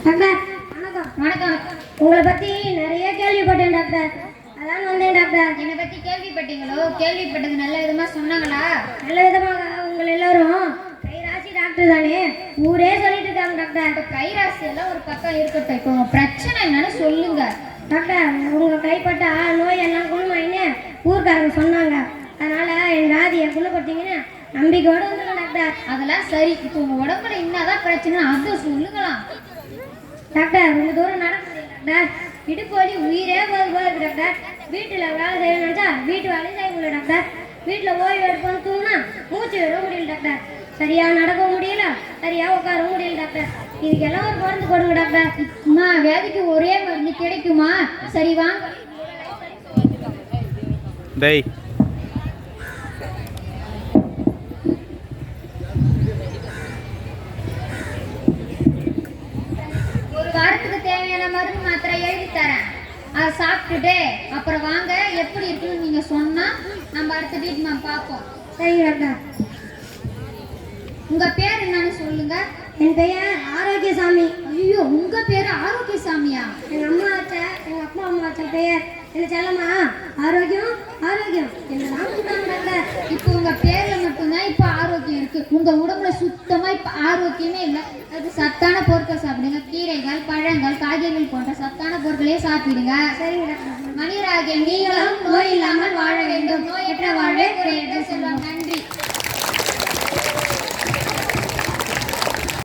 Doctor வணக்கம். வணக்கம். உங்களை பற்றி நிறைய கேள்விப்பட்டேன் டாக்டர், அதான் வந்தேன் டாக்டர். என்னை பற்றி கேள்விப்பட்டீங்களோ? கேள்விப்பட்டது நல்ல விதமாக சொன்னாங்களா? நல்ல விதமாக. உங்கள் எல்லாரும் கைராசி டாக்டர் தானே, ஊரே சொல்லிட்டு இருக்காங்க டாக்டர். இப்போ கைராசி எல்லாம் ஒரு பக்கம் இருக்கட்டும், இப்போ உங்கள் பிரச்சனை என்னன்னு சொல்லுங்க டாக்டர். உங்கள் கைப்பட்ட நோய் எல்லாம் குணமாயின்னு ஊர்க்காரங்க சொன்னாங்க, அதனால என் வியாதியை குணப்படுத்திங்கன்னு நம்பிக்கையோடு வந்துருங்க டாக்டர். அதெல்லாம் சரி, இப்போ உங்கள் உடம்புல என்னதான் பிரச்சனை அதை சொல்லுங்களாம். டாக்டர் ரொம்ப தூரம் நடக்க முடியல டாக்டர், இடுப்பு வலி உயிரே போயிருக்கு டாக்டர். வீட்டில் வேலை செய்யணும்னு நினச்சா வீட்டு வேலையும் செய்ய முடியல டாக்டர். வீட்டில் ஓய்வு எடுப்போம்னு தூங்கினா மூச்சு விட முடியல டாக்டர். சரியாக நடக்க முடியல, சரியாக உட்கார முடியல டாக்டர். இதுக்கெல்லாம் ஒரு மருந்து கொடுங்க டாக்டர். அம்மா, வியாதிக்கு ஒரே மருந்து கிடைக்குமா? சரி வாங்க. டேய் ஒரு வாரத்துக்கு தேவையான மருந்து மாத்திரை எழுதி தரேன், அதை சாப்பிட்டுட்டு அப்புறம் வாங்க. எப்படி இருக்குன்னு நீங்க சொன்னா நம்ம அடுத்த ட்ரீட்மெண்ட் பார்ப்போம். சரிங்க டாக்டர். உங்க பேர் என்னன்னு சொல்லுங்க. என் பெயர் ஆரோக்கியசாமி. ஐயோ, உங்க பேரு ஆரோக்கியசாமியா? எங்கள் அம்மா வச்ச, எங்கள் அப்பா அம்மா வச்ச பெயர் என்ன செல்லம்மா ஆரோக்கியம் ஆரோக்கியம் என்னதான் கூப்பிட்டாங்க டாக்டர். இப்போ உங்க பேர்ல மட்டும்தான் இப்ப ஆரோக்கியம் இருக்கு, உங்க உடம்புல சுத்தமா இப்ப ஆரோக்கியமே இல்லை. அது சத்தான பொருட்கள் சாப்பிடுங்க, கீரைகள், பழங்கள், காய்கறிகள் போன்ற சத்தான பொருட்களே சாப்பிடுங்க. சரிங்க டாக்டர். மனிதராகிய நீங்களும் நோய் இல்லாமல் வாழ வேண்டும். நோயற்ற வாழ்வே குறையற்ற செல்வம். நன்றி.